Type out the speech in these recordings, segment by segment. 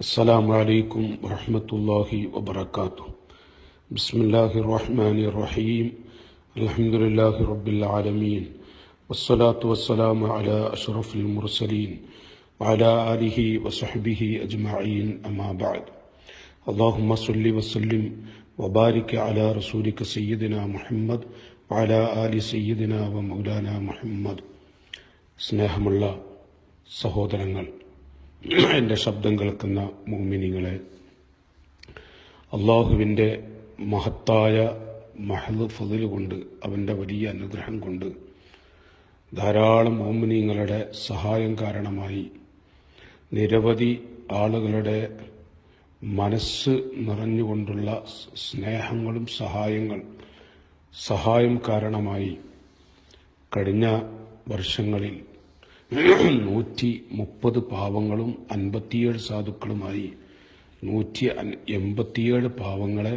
السلام عليكم ورحمة الله وبركاته. بسم الله الرحمن الرحيم. الحمد لله رب العالمين، والصلاة والسلام على أشرف المرسلين وعلى آله وصحبه أجمعين، أما بعد. اللهم صل وسلم وبارك على رسولك سيدنا محمد وعلى آل سيدنا ومولانا محمد. സ്നേഹമുള്ള സഹോദരങ്ങൾ, എൻ്റെ ശബ്ദം കേൾക്കുന്ന മുഅ്മിനീങ്ങളെ, അള്ളാഹുവിൻ്റെ മഹത്തായ മഹദ് ഫദ്ല് കൊണ്ട്, അവൻ്റെ വലിയ അനുഗ്രഹം കൊണ്ട് ധാരാളം മുഅ്മിനീങ്ങളുടെ സഹായം കാരണമായി നിരവധി ആളുകളുടെ മനസ്സ് നിറഞ്ഞുകൊണ്ടുള്ള സ്നേഹങ്ങളും സഹായം കാരണമായി കഴിഞ്ഞ വർഷങ്ങളിൽ 130 പാവങ്ങളും 57 സാധുക്കളുമായി 187 പാവങ്ങളെ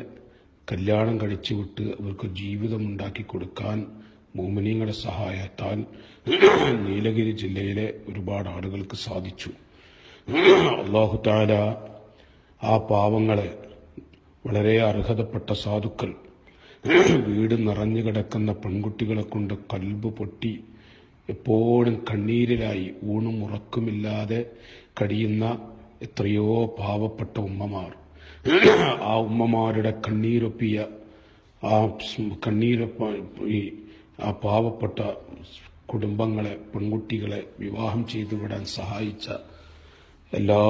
കല്യാണം കഴിച്ചുവിട്ട് അവർക്ക് ജീവിതമുണ്ടാക്കി കൊടുക്കാൻ മുഅ്മിനീങ്ങളുടെ സഹായത്താൽ നീലഗിരി ജില്ലയിലെ ഒരുപാട് ആളുകൾക്ക് സാധിച്ചു. അല്ലാഹു തആല ആ പാവങ്ങളെ, വളരെ അർഹതപ്പെട്ട സാധുക്കൾ, വീട് നിറഞ്ഞു കിടക്കുന്ന പെൺകുട്ടികളെ കൊണ്ട് കൽബ് പൊട്ടി എപ്പോഴും കണ്ണീരിലായി ഊണും ഉറക്കുമില്ലാതെ കഴിയുന്ന എത്രയോ പാവപ്പെട്ട ഉമ്മമാർ, ആ ഉമ്മമാരുടെ കണ്ണീരൊപ്പിയ ആ പാവപ്പെട്ട കുടുംബങ്ങളെ, പെൺകുട്ടികളെ വിവാഹം ചെയ്തുവിടാൻ സഹായിച്ച എല്ലാ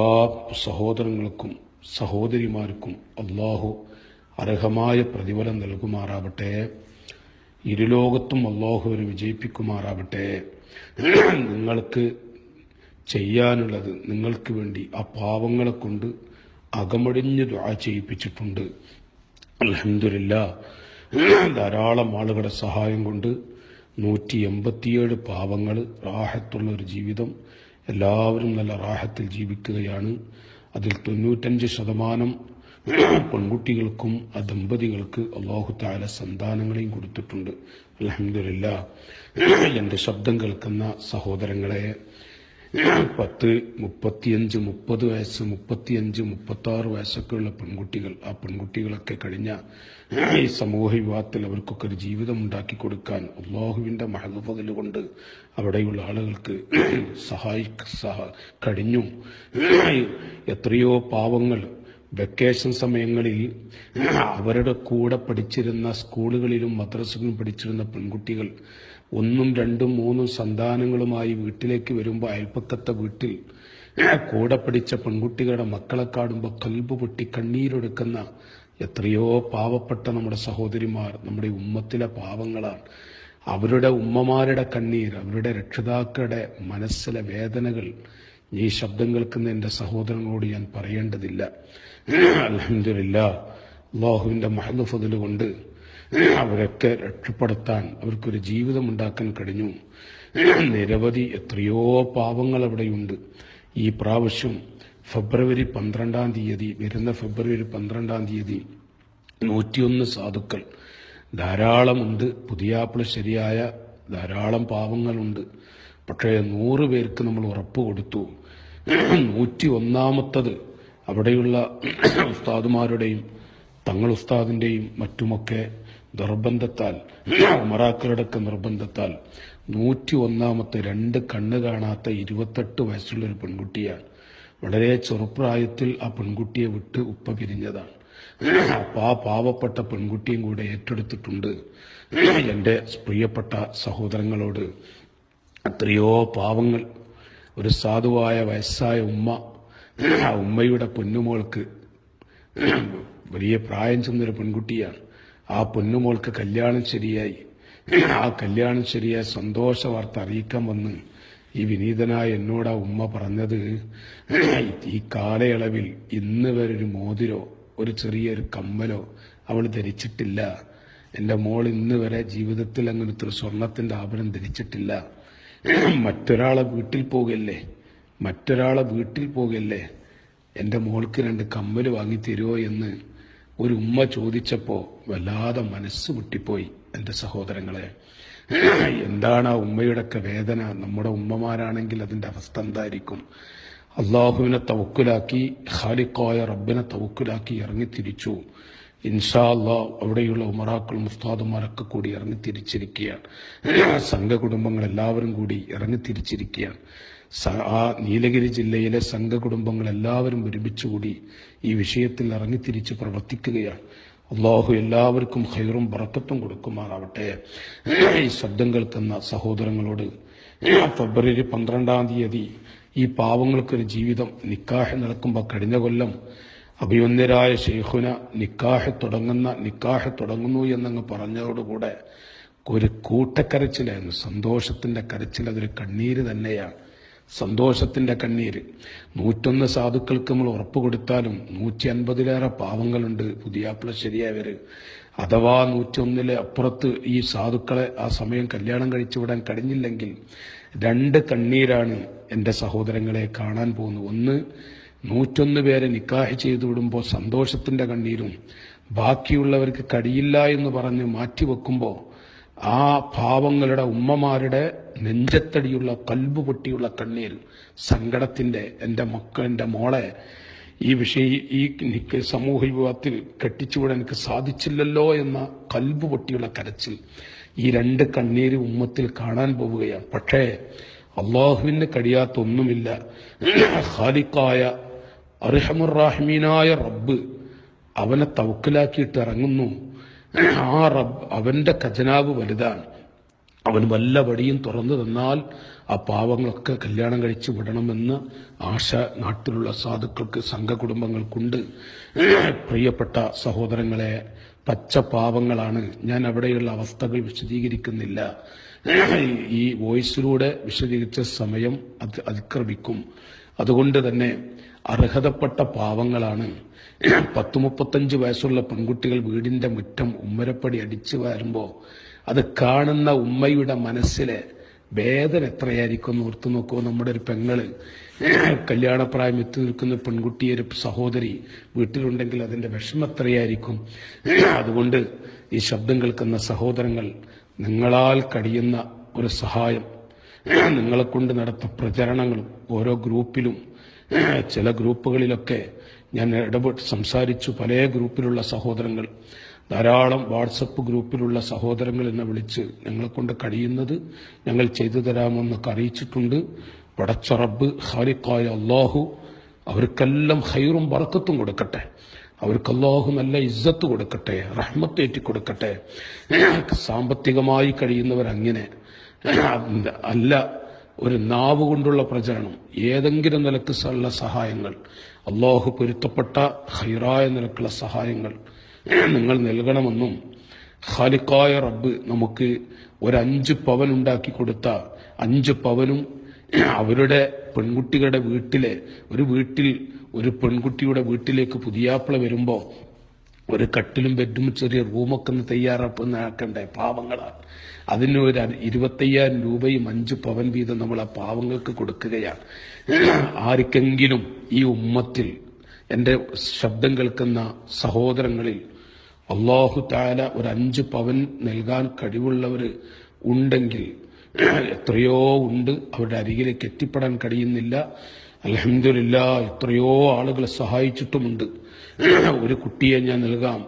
സഹോദരങ്ങൾക്കും സഹോദരിമാർക്കും അല്ലാഹു അർഹമായ പ്രതിഫലം നൽകുമാറാവട്ടെ. ഇരുലോകത്തും അല്ലാഹു ഒരു വിജയിപ്പിക്കുമാറാവട്ടെ. നിങ്ങൾക്ക് ചെയ്യാനുള്ളത്, നിങ്ങൾക്ക് വേണ്ടി ആ പാവങ്ങളെ കൊണ്ട് അകമഴിഞ്ഞ് ദുആ ചെയ്യിപ്പിച്ചിട്ടുണ്ട്. അൽഹംദുലില്ലാഹ്, ധാരാളം ആളുകളുടെ സഹായം കൊണ്ട് 187 പാവങ്ങൾ റാഹത്തുള്ള ഒരു ജീവിതം, എല്ലാവരും നല്ല റാഹത്തിൽ ജീവിക്കുകയാണ്. അതിൽ 95% പെൺകുട്ടികൾക്കും ആ ദമ്പതികൾക്ക് അല്ലാഹു തആല സന്താനങ്ങളെയും കൊടുത്തിട്ടുണ്ട്. അൽഹംദുലില്ലാഹ്. എൻ്റെ ശബ്ദം കേൾക്കുന്ന സഹോദരങ്ങളെ, 10, 35, 30 വയസ്സ്, 35, 36 വയസ്സൊക്കെയുള്ള പെൺകുട്ടികൾ, ആ പെൺകുട്ടികളൊക്കെ കഴിഞ്ഞ ഈ സമൂഹ വിവാഹത്തിൽ അവർക്കൊക്കെ ഒരു ജീവിതം ഉണ്ടാക്കി കൊടുക്കാൻ അല്ലാഹുവിൻ്റെ മഹദ് ഫദ്ല് കൊണ്ട് അവിടെയുള്ള ആളുകൾക്ക് കഴിഞ്ഞു. എത്രയോ പാവങ്ങൾ വെക്കേഷൻ സമയങ്ങളിൽ അവരുടെ കൂടെ പഠിച്ചിരുന്ന സ്കൂളുകളിലും മദ്രസകളിലും പഠിച്ചിരുന്ന പെൺകുട്ടികൾ 1, 2, 3 സന്താനങ്ങളുമായി വീട്ടിലേക്ക് വരുമ്പോൾ അയൽപ്പക്കത്തെ വീട്ടിൽ കൂടെ പഠിച്ച പെൺകുട്ടികളുടെ മക്കളെ കാണുമ്പോൾ കൽബ് പൊട്ടി കണ്ണീരൊടുക്കുന്ന എത്രയോ പാവപ്പെട്ട നമ്മുടെ സഹോദരിമാർ നമ്മുടെ ഉമ്മത്തിലെ പാവങ്ങളാണ്. അവരുടെ ഉമ്മമാരുടെ കണ്ണീർ, അവരുടെ രക്ഷിതാക്കളുടെ മനസ്സിലെ വേദനകൾ ഈ ശബ്ദം കേൾക്കുന്ന എൻ്റെ സഹോദരങ്ങളോട് ഞാൻ പറയേണ്ടതില്ല. അൽഹംദുലില്ലാഹ്, അല്ലാഹുവിൻ്റെ മഹദ് ഫദ്ല് കൊണ്ട് അവരൊക്കെ രക്ഷപ്പെടുത്താൻ, അവർക്കൊരു ജീവിതം ഉണ്ടാക്കാൻ കഴിഞ്ഞു. നിരവധി എത്രയോ പാവങ്ങൾ അവിടെയുണ്ട്. ഈ പ്രാവശ്യം ഫെബ്രുവരി 12-ാം തീയതി, വരുന്ന ഫെബ്രുവരി 12-ാം തീയതി 101 സാധുക്കൾ ധാരാളമുണ്ട്. പുതിയാപ്പിള ശരിയായ ധാരാളം പാവങ്ങളുണ്ട്. പക്ഷേ 100 പേർക്ക് നമ്മൾ ഉറപ്പ് കൊടുത്തു. 101-ാമത്തത് അവിടെയുള്ള ഉസ്താദുമാരുടെയും തങ്ങൾ ഉസ്താദിന്റെയും മറ്റുമൊക്കെ നിർബന്ധത്താൽ, ഉമറാക്കളുടെയൊക്കെ നിർബന്ധത്താൽ 101-ാമത്തെ 2 കണ്ണ് കാണാത്ത 28 വയസ്സുള്ളൊരു പെൺകുട്ടിയാണ്. വളരെ ചെറുപ്രായത്തിൽ ആ പെൺകുട്ടിയെ വിട്ട് ഉപ്പ പിരിഞ്ഞതാണ്. അപ്പോൾ ആ പാവപ്പെട്ട പെൺകുട്ടിയും കൂടെ ഏറ്റെടുത്തിട്ടുണ്ട്. എൻ്റെ പ്രിയപ്പെട്ട സഹോദരങ്ങളോട്, എത്രയോ പാവങ്ങൾ, ഒരു സാധുവായ വയസ്സായ ഉമ്മ, ആ ഉമ്മയുടെ പൊന്നുമോൾക്ക്, വലിയ പ്രായം ചെന്നൊരു പെൺകുട്ടിയാണ്, ആ പൊന്നുമോൾക്ക് കല്യാണം ശരിയായി. ആ കല്യാണം ശരിയായ സന്തോഷ വാർത്ത അറിയിക്കാൻ വന്ന് ഈ വിനീതനായ എന്നോട് ആ ഉമ്മ പറഞ്ഞത്, ഈ കാലയളവിൽ ഇന്ന് വരെ ഒരു മോതിരോ ഒരു ചെറിയൊരു കമ്മലോ അവൾ ധരിച്ചിട്ടില്ല. എൻ്റെ മോൾ ഇന്ന് വരെ ജീവിതത്തിൽ അങ്ങനത്തെ ഒരു സ്വർണത്തിന്റെ ആഭരണം ധരിച്ചിട്ടില്ല. മറ്റൊരാളെ വീട്ടിൽ പോകല്ലേ എൻ്റെ മോൾക്ക് 2 കമ്മല് വാങ്ങിത്തരുമോ എന്ന് ഒരു ഉമ്മ ചോദിച്ചപ്പോൾ വല്ലാതെ മനസ്സ് പൊട്ടിപ്പോയി. എൻ്റെ സഹോദരങ്ങളെ, എന്താണ് ആ ഉമ്മയുടെയൊക്കെ വേദന? നമ്മുടെ ഉമ്മമാരാണെങ്കിൽ അതിൻ്റെ അവസ്ഥ എന്തായിരിക്കും? അള്ളാഹുവിനെ തവക്കുലാക്കി ഖാലിഖായ റബ്ബിനെ തവക്കുലാക്കി ഇറങ്ങിത്തിരിച്ചു. ഇൻഷാ അല്ലാഹ് അവിടെയുള്ള ഉമറാക്കളും ഉസ്താദുമാരൊക്കെ കൂടി ഇറങ്ങിത്തിരിച്ചിരിക്കുകയാണ്. സംഘകുടുംബങ്ങൾ എല്ലാവരും കൂടി ഇറങ്ങിത്തിരിച്ചിരിക്കുകയാണ്. ആ നീലഗിരി ജില്ലയിലെ സംഘകുടുംബങ്ങൾ എല്ലാവരും ഒരുമിച്ചുകൂടി ഈ വിഷയത്തിൽ ഇറങ്ങിത്തിരിച്ച് പ്രവർത്തിക്കുകയാണ്. അള്ളാഹു എല്ലാവർക്കും ഖൈറും ബറക്കത്തും കൊടുക്കുമാറാവട്ടെ. ഈ ശബ്ദം കേൾക്കുന്ന സഹോദരങ്ങളോട് ഫെബ്രുവരി 12-ാം തീയതി ഈ പാവങ്ങൾക്കൊരു ജീവിതം നിക്കാഹ് നടക്കുമ്പോൾ കഴിഞ്ഞ കൊല്ലം അഭിമന്യരായ ശൈഖുന നിക്കാഹ് തുടങ്ങുന്നു എന്നങ്ങ് പറഞ്ഞതോടുകൂടെ ഒരു കൂട്ടക്കരച്ചിലായിരുന്നു. സന്തോഷത്തിന്റെ കരച്ചിൽ, അതൊരു കണ്ണീര് തന്നെയാണ്. സന്തോഷത്തിന്റെ കണ്ണീര്. 101 സാധുക്കൾക്ക് നമ്മൾ ഉറപ്പ് കൊടുത്താലും 150-ലേറെ പാവങ്ങളുണ്ട് പുതിയാപ്പിള ശരിയായവര്. അഥവാ 101-ലെ അപ്പുറത്ത് ഈ സാധുക്കളെ ആ സമയം കല്യാണം കഴിച്ചു വിടാൻ കഴിഞ്ഞില്ലെങ്കിൽ 2 കണ്ണീരാണ് എന്റെ സഹോദരങ്ങളെ കാണാൻ പോകുന്നത്. ഒന്ന്, 101 പേരെ നിക്കാഹ് ചെയ്തു വിടുമ്പോൾ സന്തോഷത്തിന്റെ കണ്ണീരും, ബാക്കിയുള്ളവർക്ക് കഴിയില്ല എന്ന് പറഞ്ഞ് മാറ്റിവെക്കുമ്പോൾ ആ പാവങ്ങളുടെ ഉമ്മമാരുടെ നെഞ്ചത്തടിയുള്ള കൽബ് പൊട്ടിയുള്ള കണ്ണീർ, സങ്കടത്തിന്റെ, എന്റെ മോളെ ഈ സമൂഹ വിവാഹത്തിൽ കെട്ടിച്ചുവിടാൻ എനിക്ക് സാധിച്ചില്ലല്ലോ എന്ന കൽബ് പൊട്ടിയുള്ള കരച്ചിൽ, ഈ 2 കണ്ണീര് ഉമ്മത്തിൽ കാണാൻ പോവുകയാണ്. പക്ഷേ അള്ളാഹുവിന് കഴിയാത്ത ഒന്നുമില്ല. ഖാലിഖായ അർഹമുർ-റാഹിമീനായ റബ്ബ് അവനെ തവക്കുലാക്കിയിട്ട് ഇറങ്ങുന്നു. ആ റബ്ബ്, അവന്റെ ഖജനാവ് വലുതാണ്. അവൻ വല്ല വടിയും തുറന്നു തന്നാൽ ആ പാവങ്ങളൊക്കെ കല്യാണം കഴിച്ചു വിടണമെന്ന് ആശ നാട്ടിലുള്ള സാധുക്കൾക്ക്, സംഘകുടുംബങ്ങൾക്കുണ്ട്. പ്രിയപ്പെട്ട സഹോദരങ്ങളെ, പച്ച പാവങ്ങളാണ്. ഞാൻ അവിടെയുള്ള അവസ്ഥകൾ വിശദീകരിക്കുന്നില്ല. ഈ വോയിസിലൂടെ വിശദീകരിച്ച സമയം അതിക്രമിക്കും. അതുകൊണ്ട് തന്നെ അർഹതപ്പെട്ട പാവങ്ങളാണ്. 10-35 വയസ്സുള്ള പെൺകുട്ടികൾ വീടിന്റെ മുറ്റം ഉമ്മരപ്പടി അടിച്ചു വരുമ്പോ അത് കാണുന്ന ഉമ്മയുടെ മനസ്സിലെ വേദന എത്രയായിരിക്കും എന്ന് ഓർത്തു നോക്കുമോ. നമ്മുടെ ഒരു പെങ്ങള്, കല്യാണപ്രായം എത്തി നിൽക്കുന്ന പെൺകുട്ടിയെ, ഒരു സഹോദരി വീട്ടിലുണ്ടെങ്കിൽ അതിന്റെ വിഷമം എത്രയായിരിക്കും. അതുകൊണ്ട് ഈ ശബ്ദം കേൾക്കുന്ന സഹോദരങ്ങൾ, നിങ്ങളാൽ കഴിയുന്ന ഒരു സഹായം, നിങ്ങളെ കൊണ്ട് നടത്തുന്ന പ്രചരണങ്ങളും, ഓരോ ഗ്രൂപ്പിലും, ചില ഗ്രൂപ്പുകളിലൊക്കെ ഞാൻ ഇടപെട്ട് സംസാരിച്ചു. പല ഗ്രൂപ്പിലുള്ള സഹോദരങ്ങൾ, ധാരാളം വാട്സപ്പ് ഗ്രൂപ്പിലുള്ള സഹോദരങ്ങൾ എന്നെ വിളിച്ച് ഞങ്ങളെ കൊണ്ട് കഴിയുന്നത് ഞങ്ങൾ ചെയ്തു തരാമെന്നൊക്കെ അറിയിച്ചിട്ടുണ്ട്. പടച്ച റബ്ബ് ഖാലിഖായ അല്ലാഹു അവർക്കെല്ലാം ഖൈറും ബറക്കത്തും കൊടുക്കട്ടെ. അവർക്ക് അല്ലാഹു നല്ല ഇസ്സത്ത് കൊടുക്കട്ടെ, റഹ്മത്ത് ഏറ്റി കൊടുക്കട്ടെ. സാമ്പത്തികമായി കഴിയുന്നവരങ്ങനെ അല്ല, ഒരു നാവ് കൊണ്ടുള്ള പ്രചരണം, ഏതെങ്കിലും നിലക്ക് ഉള്ള സഹായങ്ങൾ, അല്ലാഹു പൊരുത്തപ്പെട്ട ഖൈറായ നിലക്കുള്ള സഹായങ്ങൾ നിങ്ങൾ നൽകണമെന്നും, ഖാലിഖായ റബ്ബ് നമുക്ക് ഒരു 5 പവൻ ഉണ്ടാക്കി കൊടുത്ത 5 പവനും അവരുടെ പെൺകുട്ടികളുടെ വീട്ടിലെ ഒരു പെൺകുട്ടിയുടെ വീട്ടിലേക്ക് പുതിയാപ്പിള വരുമ്പോ ഒരു കട്ടിലും ബെഡും ചെറിയ റൂമൊക്കെ ഒന്ന് തയ്യാറാക്കണ്ടേ? പാവങ്ങളാണ്. അതിന് ഒരു 25,000 രൂപയും 5 പവൻ വീതം നമ്മൾ ആ പാവങ്ങൾക്ക് കൊടുക്കുകയാണ്. ആർക്കെങ്കിലും ഈ ഉമ്മത്തിൽ, എന്റെ ശബ്ദം കേൾക്കുന്ന സഹോദരങ്ങളിൽ അല്ലാഹു തആല ഒരു 5 പവൻ നൽകാൻ കഴിവുള്ളവർ ഉണ്ടെങ്കിൽ, എത്രയോ ഉണ്ട്, അവരുടെ അരികിലേക്ക് എത്തിപ്പെടാൻ കഴിയുന്നില്ല. അൽഹംദുലില്ലാഹ്, എത്രയോ ആളുകളെ സഹായിച്ചിട്ടുമുണ്ട്. ഒരു കുട്ടിയെ ഞാൻ നൽകാം,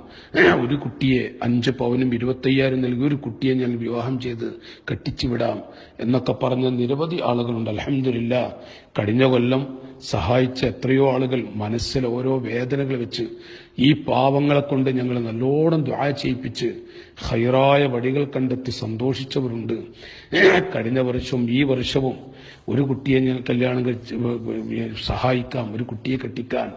ഒരു കുട്ടിയെ 5 പവനും 25,000 നൽകി ഒരു കുട്ടിയെ ഞാൻ വിവാഹം ചെയ്ത് കെട്ടിച്ചു വിടാം എന്നൊക്കെ പറഞ്ഞ നിരവധി ആളുകളുണ്ട്. അൽഹംദുലില്ലാഹ്, കഴിഞ്ഞ കൊല്ലം സഹായിച്ച എത്രയോ ആളുകൾ മനസ്സിൽ ഓരോ വേദനകൾ വെച്ച് ഈ പാവങ്ങളെ കൊണ്ട് ഞങ്ങൾ നല്ലോണം ദുആ ചെയ്യിപ്പിച്ച് ഖൈറായ വഴികൾ കണ്ടെത്തി സന്തോഷിച്ചവരുണ്ട്. കഴിഞ്ഞ വർഷവും ഈ വർഷവും ഒരു കുട്ടിയെ ഞാൻ കല്യാണം കഴിച്ച് സഹായിക്കാം, ഒരു കുട്ടിയെ കെട്ടിക്കാൻ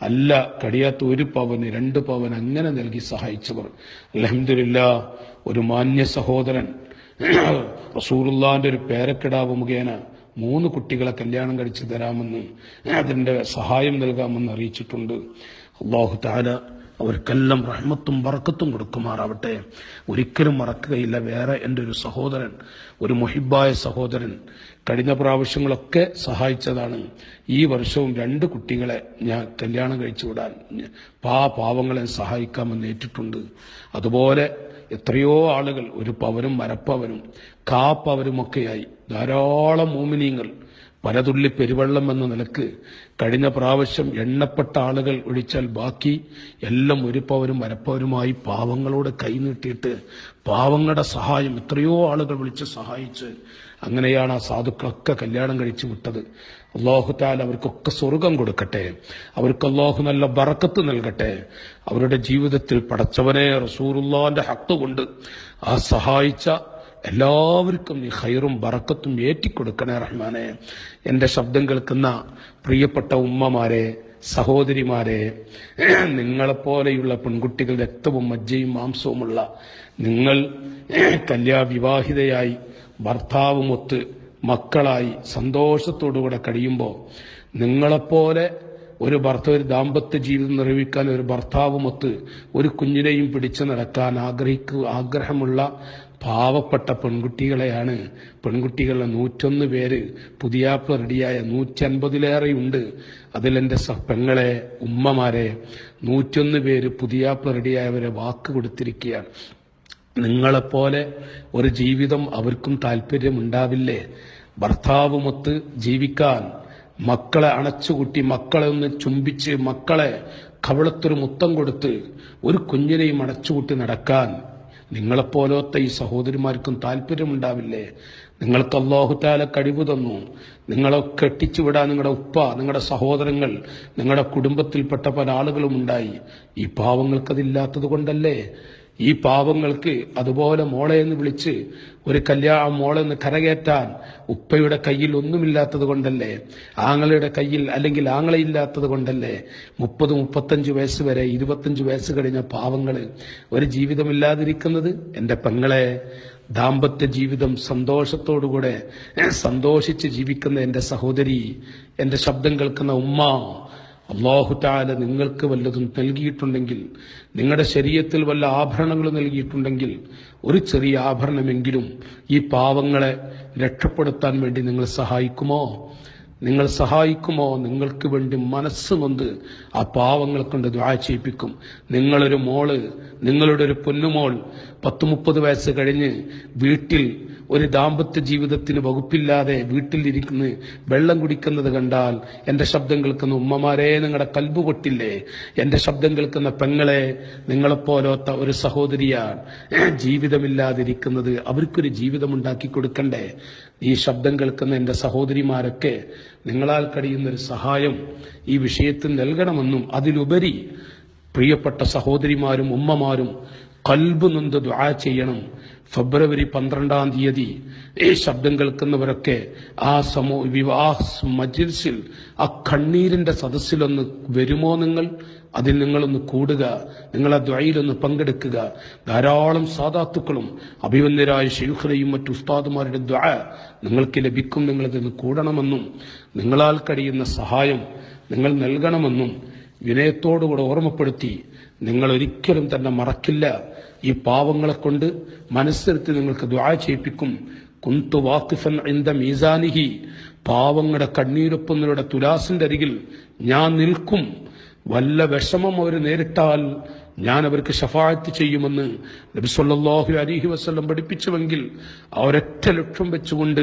അല്ല കഴിയാത്ത 1 പവന് 2 പവൻ അങ്ങനെ നൽകി സഹായിച്ചവർ. അൽഹംദുലില്ലാഹ്, ഒരു മാന്യ സഹോദരൻ റസൂലുള്ളാഹിന്റെ ഒരു പേരക്കിടാവ് മുഖേന 3 കുട്ടികളെ കല്യാണം കഴിച്ചു തരാമെന്ന്, അതിന്റെ സഹായം നൽകാമെന്ന് അറിയിച്ചിട്ടുണ്ട്. അല്ലാഹു തആല അവർക്കെല്ലാം റഹ്മത്തും ബറക്കത്തും കൊടുക്കുമാറാവട്ടെ. ഒരിക്കലും മറക്കുകയില്ല. വേറെ എൻ്റെ ഒരു സഹോദരൻ, ഒരു മുഹിബായ സഹോദരൻ, കഴിഞ്ഞ പ്രാവശ്യങ്ങളൊക്കെ സഹായിച്ചതാണ്. ഈ വർഷവും 2 കുട്ടികളെ ഞാൻ കല്യാണം കഴിച്ചു വിടാൻ പാവങ്ങളെ സഹായിക്കാമെന്ന് ഏറ്റിട്ടുണ്ട്. അതുപോലെ എത്രയോ ആളുകൾ 1 പവനും 1.5 പവനും കാപ്പവരുമൊക്കെയായി ധാരാളം മോമിനീങ്ങൾ പലതുള്ളി പെരുവെള്ളം എന്ന നിലക്ക് കഴിഞ്ഞ പ്രാവശ്യം എണ്ണപ്പെട്ട ആളുകൾ ഒഴിച്ചാൽ ബാക്കി എല്ലാം ഒരു പവരും അരപ്പവരുമായി പാവങ്ങളോട് കൈനീട്ടിയിട്ട് പാവങ്ങളുടെ സഹായം എത്രയോ ആളുകൾ വിളിച്ച് സഹായിച്ച് അങ്ങനെയാണ് ആ സാധുക്കളൊക്കെ കല്യാണം കഴിച്ചു വിട്ടത്. അല്ലാഹു തആല അവർക്കൊക്കെ സ്വർഗം കൊടുക്കട്ടെ, അവർക്ക് അല്ലാഹു നല്ല ബറക്കത്ത് നൽകട്ടെ. അവരുടെ ജീവിതത്തിൽ പടച്ചവനെ റസൂലുള്ളാഹിന്റെ ഹക്ക് കൊണ്ട് ആ സഹായിച്ച എല്ലാവർക്കും നീ ഖൈറും ബറക്കത്തും ഏറ്റിക്കൊടുക്കണേ റഹ്മാനെ. എന്റെ ശബ്ദം കേൾക്കുന്ന പ്രിയപ്പെട്ട ഉമ്മമാരെ, സഹോദരിമാരെ, നിങ്ങളെപ്പോലെയുള്ള പെൺകുട്ടികൾ രക്തവും മജ്ജയും മാംസവുമുള്ള നിങ്ങൾ വിവാഹിതയായി ഭർത്താവുമൊത്ത് മക്കളായി സന്തോഷത്തോടുകൂടെ കഴിയുമ്പോൾ നിങ്ങളെപ്പോലെ ഒരു ദാമ്പത്യ ജീവിതം നിർവഹിക്കാൻ ഒരു ഭർത്താവുമൊത്ത് ഒരു കുഞ്ഞിനെയും പിടിച്ചു നടക്കാൻ ആഗ്രഹമുള്ള പാവപ്പെട്ട പെൺകുട്ടികളുടെ 101 പേര് പുതിയാപ്ല റെഡിയായ 150-ലേറെയുണ്ട്. അതിലെന്റെ പെങ്ങളെ, ഉമ്മമാരെ, 101 പേര് പുതിയാപ്ല റെഡിയായവരെ വാക്ക് കൊടുത്തിരിക്കുകയാണ്. നിങ്ങളെപ്പോലെ ഒരു ജീവിതം അവർക്കും താല്പര്യമുണ്ടാവില്ലേ? ഭർത്താവുമൊത്ത് ജീവിക്കാൻ, മക്കളെ അണച്ചുകൂട്ടി, മക്കളെ ഒന്ന് ചുംബിച്ച്, മക്കളെ കവിളത്തൊരു മുത്തം കൊടുത്ത് ഒരു കുഞ്ഞിനെയും അടച്ചുകൂട്ടി നടക്കാൻ നിങ്ങളെപ്പോലത്തെ ഈ സഹോദരിമാർക്കും താല്പര്യമുണ്ടാവില്ലേ? നിങ്ങൾക്ക് അല്ലാഹു തആല കഴിവ് തന്നു. നിങ്ങളെ കെട്ടിച്ചുവിടാൻ നിങ്ങളുടെ ഉപ്പ, നിങ്ങളുടെ സഹോദരങ്ങൾ, നിങ്ങളുടെ കുടുംബത്തിൽപ്പെട്ട പല ആളുകളും ഉണ്ടായി. ഈ പാവങ്ങൾക്കതില്ലാത്തത് കൊണ്ടല്ലേ? ഈ പാവങ്ങൾക്ക് അതുപോലെ മോളെ എന്ന് വിളിച്ച് ഒരു മോളെ എന്ന് കരകയറ്റാൻ ഉപ്പയുടെ കയ്യിൽ ഒന്നുമില്ലാത്തത് കൊണ്ടല്ലേ? ആങ്ങളുടെ കയ്യിൽ അല്ലെങ്കിൽ ആങ്ങളയില്ലാത്തത് കൊണ്ടല്ലേ 30-35 വയസ്സ് വരെ 25 വയസ്സ് കഴിഞ്ഞ പാവങ്ങൾ ഒരു ജീവിതമില്ലാതിരിക്കുന്നത്? എന്റെ പെങ്ങളെ, ദാമ്പത്യ ജീവിതം സന്തോഷത്തോടുകൂടെ സന്തോഷിച്ച് ജീവിക്കുന്ന എന്റെ സഹോദരി, എന്റെ ശബ്ദം കേൾക്കുന്ന ഉമ്മ, അല്ലാഹു തആല നിങ്ങൾക്ക് വല്ലതും നൽകിയിട്ടുണ്ടെങ്കിൽ, നിങ്ങളുടെ ശരീഅത്തിൽ വല്ല ആഭരണങ്ങളും നൽകിയിട്ടുണ്ടെങ്കിൽ, ഒരു ചെറിയ ആഭരണമെങ്കിലും ഈ പാവങ്ങളെ രക്ഷപ്പെടുത്താൻ വേണ്ടി നിങ്ങൾ സഹായിക്കുമോ? നിങ്ങൾക്ക് വേണ്ടി മനസ്സ് നൊന്ത് ആ പാവങ്ങളെ കൊണ്ട് ദുആ ചെയ്യിപ്പിക്കും. നിങ്ങളൊരു മോള്, നിങ്ങളുടെ ഒരു പൊന്നുമോൾ 10-30 വയസ്സ് കഴിഞ്ഞ് വീട്ടിൽ ഒരു ദാമ്പത്യ ജീവിതത്തിന് വകുപ്പില്ലാതെ വീട്ടിലിരിക്കുന്ന വെള്ളം കുടിക്കുന്നത് കണ്ടാൽ എന്റെ ശബ്ദം കേൾക്കുന്ന ഉമ്മമാരെ, നിങ്ങളുടെ കൽബ് പൊട്ടില്ലേ? എന്റെ ശബ്ദം കേൾക്കുന്ന പെങ്ങളെ, നിങ്ങളെപ്പോലത്തെ ഒരു സഹോദരിയാണ് ജീവിതമില്ലാതിരിക്കുന്നത്. അവർക്കൊരു ജീവിതം ഉണ്ടാക്കി കൊടുക്കണ്ടേ? ഈ ശബ്ദം കേൾക്കുന്ന എന്റെ സഹോദരിമാരൊക്കെ നിങ്ങളാൽ കഴിയുന്നൊരു സഹായം ഈ വിഷയത്തിൽ നൽകണമെന്നും, അതിലുപരി പ്രിയപ്പെട്ട സഹോദരിമാരും ഉമ്മമാരും കൽബ് നൊന്ത് ദുആ ചെയ്യണം. ഫെബ്രുവരി 12-ാം തീയതി ഈ ശബ്ദം കേൾക്കുന്നവരൊക്കെ ആ വിവാഹ മജ്ലിസിൽ, ആ കണ്ണീരിന്റെ സദസ്സിലൊന്ന് വരുമോ? അതിൽ നിങ്ങളൊന്ന് കൂടുക, നിങ്ങളെ ദുആയിലൊന്ന് പങ്കെടുക്കുക. ധാരാളം സാദാത്തുക്കളും അഭിവന്യരായ ശൈഖുലയും മറ്റു ഉസ്താദുമാരുടെ ദുആ നിങ്ങൾക്ക് ലഭിക്കും. നിങ്ങളതിന് കൂടണമെന്നും നിങ്ങളാൽ കഴിയുന്ന സഹായം നിങ്ങൾ നൽകണമെന്നും വിനയത്തോടുകൂടെ ഓർമ്മപ്പെടുത്തി, നിങ്ങൾ ഒരിക്കലും തന്നെ മറക്കില്ല. ഈ പാവങ്ങളെ കൊണ്ട് മനസ്സിരുത്തി നിങ്ങൾക്ക് ദുആ ചെയ്യിപ്പിക്കും. കുന്തു വാഖിഫൻ ഇൻദ മീസാനിഹി, പാവങ്ങളുടെ കണ്ണീരൊപ്പുന്നവരുടെ തുലാസിന്റെ അരികിൽ ഞാൻ നിൽക്കും. വല്ല വിഷമം അവർ നേരിട്ടാൽ ഞാൻ അവർക്ക് ശഫാഅത്ത് ചെയ്യുമെന്ന് നബി സല്ലല്ലാഹു അലൈഹി വസല്ലം പഠിപ്പിച്ചുവെങ്കിൽ ഒരൊറ്റ ലക്ഷ്യം വെച്ചുകൊണ്ട്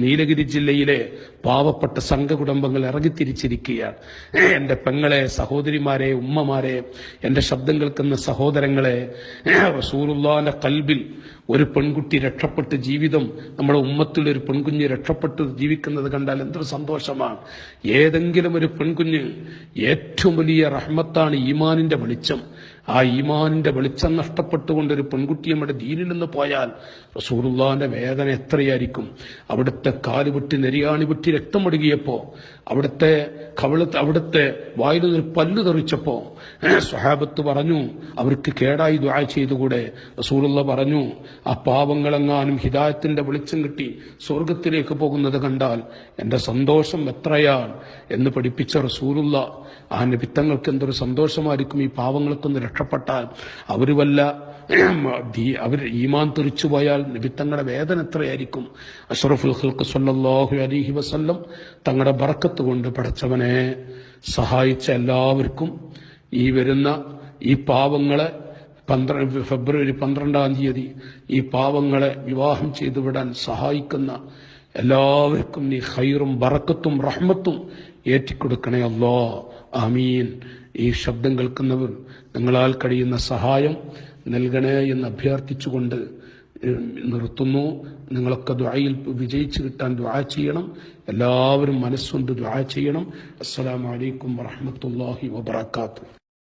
നീലഗിരി ജില്ലയിലെ പാവപ്പെട്ട സംഘകുടുംബങ്ങൾ ഇറങ്ങിത്തിരിച്ചിരിക്കുകയാണ്. എന്റെ പെങ്ങളെ, സഹോദരിമാരെ, ഉമ്മമാരെ, എന്റെ ശബ്ദം കേൾക്കുന്ന സഹോദരങ്ങളെ, റസൂലുള്ളാഹിന്റെ ഖൽബിൽ ഒരു പെൺകുട്ടി രക്ഷപ്പെട്ട് ജീവിതം, നമ്മുടെ ഉമ്മത്തിൽ ഒരു പെൺകുഞ്ഞ് രക്ഷപ്പെട്ട് ജീവിക്കുന്നത് കണ്ടാൽ എന്തൊരു സന്തോഷമാണ്. ഏതെങ്കിലും ഒരു പെൺകുഞ്ഞ്, ഏറ്റവും വലിയ റഹ്മത്താണ് ഈമാനിന്റെ വെളിച്ചം. ആ ഈമാനിന്റെ വെളിച്ചം നഷ്ടപ്പെട്ടുകൊണ്ട് ഒരു പെൺകുട്ടി നമ്മുടെ ദീനിൽ നിന്ന് പോയാൽ റസൂലുള്ളാഹിന്റെ വേദന എത്രയായിരിക്കും. അവിടുത്തെ കാലുപൊട്ടി നെരിയാണി പൊട്ടി രക്തമൊടുകിയപ്പോ, അവിടുത്തെ വായിൽ ഒരു പല്ല് തെറിച്ചപ്പോ സ്വഹാബത്ത് പറഞ്ഞു, അവർക്ക് കേടായി ദുആ ചെയ്തുകൂടെ? റസൂലുള്ളാഹി പറഞ്ഞു, ആ പാവങ്ങളെങ്ങാനും ഹിദായത്തിന്റെ വെളിച്ചം കിട്ടി സ്വർഗത്തിലേക്ക് പോകുന്നത് കണ്ടാൽ എന്റെ സന്തോഷം എത്രയാണ് എന്ന് പഠിപ്പിച്ച റസൂലുള്ളാഹി, ആ നബിത്തങ്ങൾക്ക് എന്തൊരു സന്തോഷമായിരിക്കും ഈ പാവങ്ങൾക്കൊന്ന് രക്ഷപ്പെട്ടാൽ. അവർ ഈമാൻ തെറിച്ചു പോയാൽ നബിത്തങ്ങളുടെ വേദന എത്രയായിരിക്കും. അഷ്റഫുൽ ഖൽഖ് സല്ലല്ലാഹു അലൈഹി വസല്ലം തങ്ങളുടെ ബറക്കത്ത് കൊണ്ട് പടച്ചവനെ സഹായിച്ച എല്ലാവർക്കും ഈ വരുന്ന ഈ പാവങ്ങളെ ഫെബ്രുവരി 12-ാം തീയതി ഈ പാവങ്ങളെ വിവാഹം ചെയ്തുവിടാൻ സഹായിക്കുന്ന എല്ലാവർക്കും നീ ഖൈറും ബറക്കത്തും റഹ്മത്തും ഏറ്റിക്കൊടുക്കണേ അല്ലാ. ആമീൻ. ഈ ശബ്ദം കേൾക്കുന്നവർ നിങ്ങളാൽ കഴിയുന്ന സഹായം നൽകണേ എന്ന് അഭ്യർത്ഥിച്ചുകൊണ്ട് നിർത്തുന്നു. നിങ്ങളൊക്കെ ദുആയിൽ വിജയിച്ചു കിട്ടാൻ ദുആ ചെയ്യണം. എല്ലാവരും മനസ്സുകൊണ്ട് ദുആ ചെയ്യണം. അസ്സലാമു അലൈക്കും വറഹ്മത്തുള്ളാഹി വബറകാതുഹു.